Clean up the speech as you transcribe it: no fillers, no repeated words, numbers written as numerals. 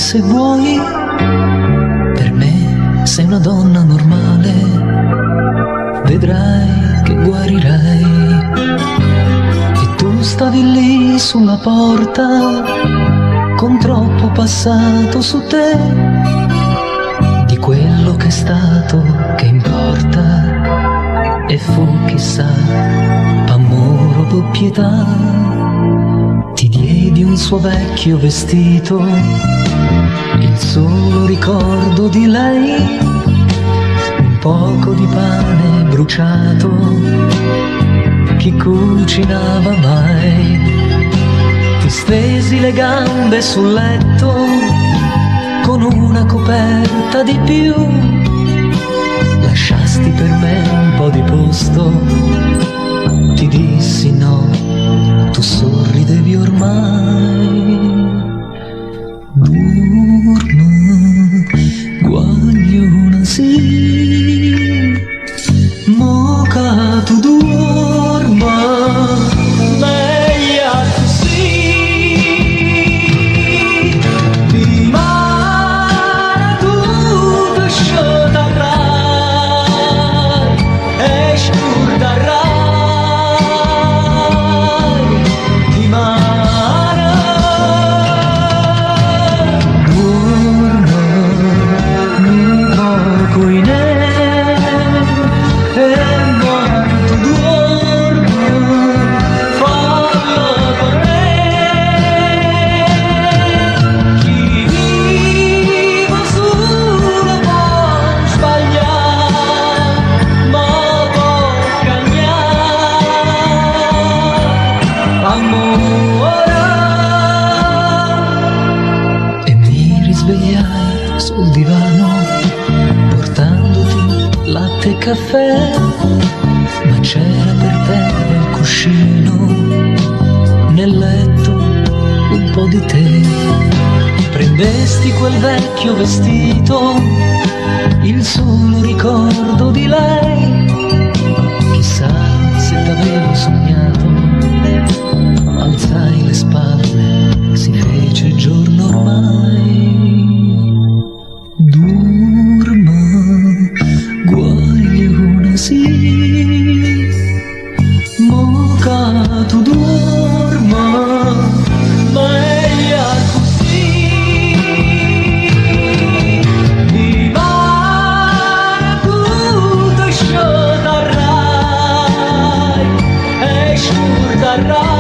se vuoi, per me sei una donna normale, vedrai che guarirai. E tu stavi lì sulla porta, con troppo passato su te, di quello che è stato che importa, e fu chissà amore o doppietà. Ti diedi un suo vecchio vestito, il solo ricordo di lei, un poco di pane bruciato, chi cucinava mai? Ti stesi le gambe sul letto con una coperta di più, lasciasti per me un po' di posto, ti dissi no, tu sorridevi ormai. Durma, guagliona sì, moca tu durma, meglio così. Di mare tu te sciotterrai e scorderai. Di mare durma, mi poco in e quanto dormo, fallo per me. Chi vive solo può sbagliare, ma può cambiare. Amore. E mi risvegliai sul divano, portandoti latte e caffè, ma c'era per te nel cuscino, nel letto un po' di te. Prendesti quel vecchio vestito, il solo ricordo di lei, chissà se t'avevo sognato. Alzai le spalle, si fece giorno ormai. Durma, guagliona sì, moca tu dorma, meglio così. Di mare tu te sciotterrai e scorderai.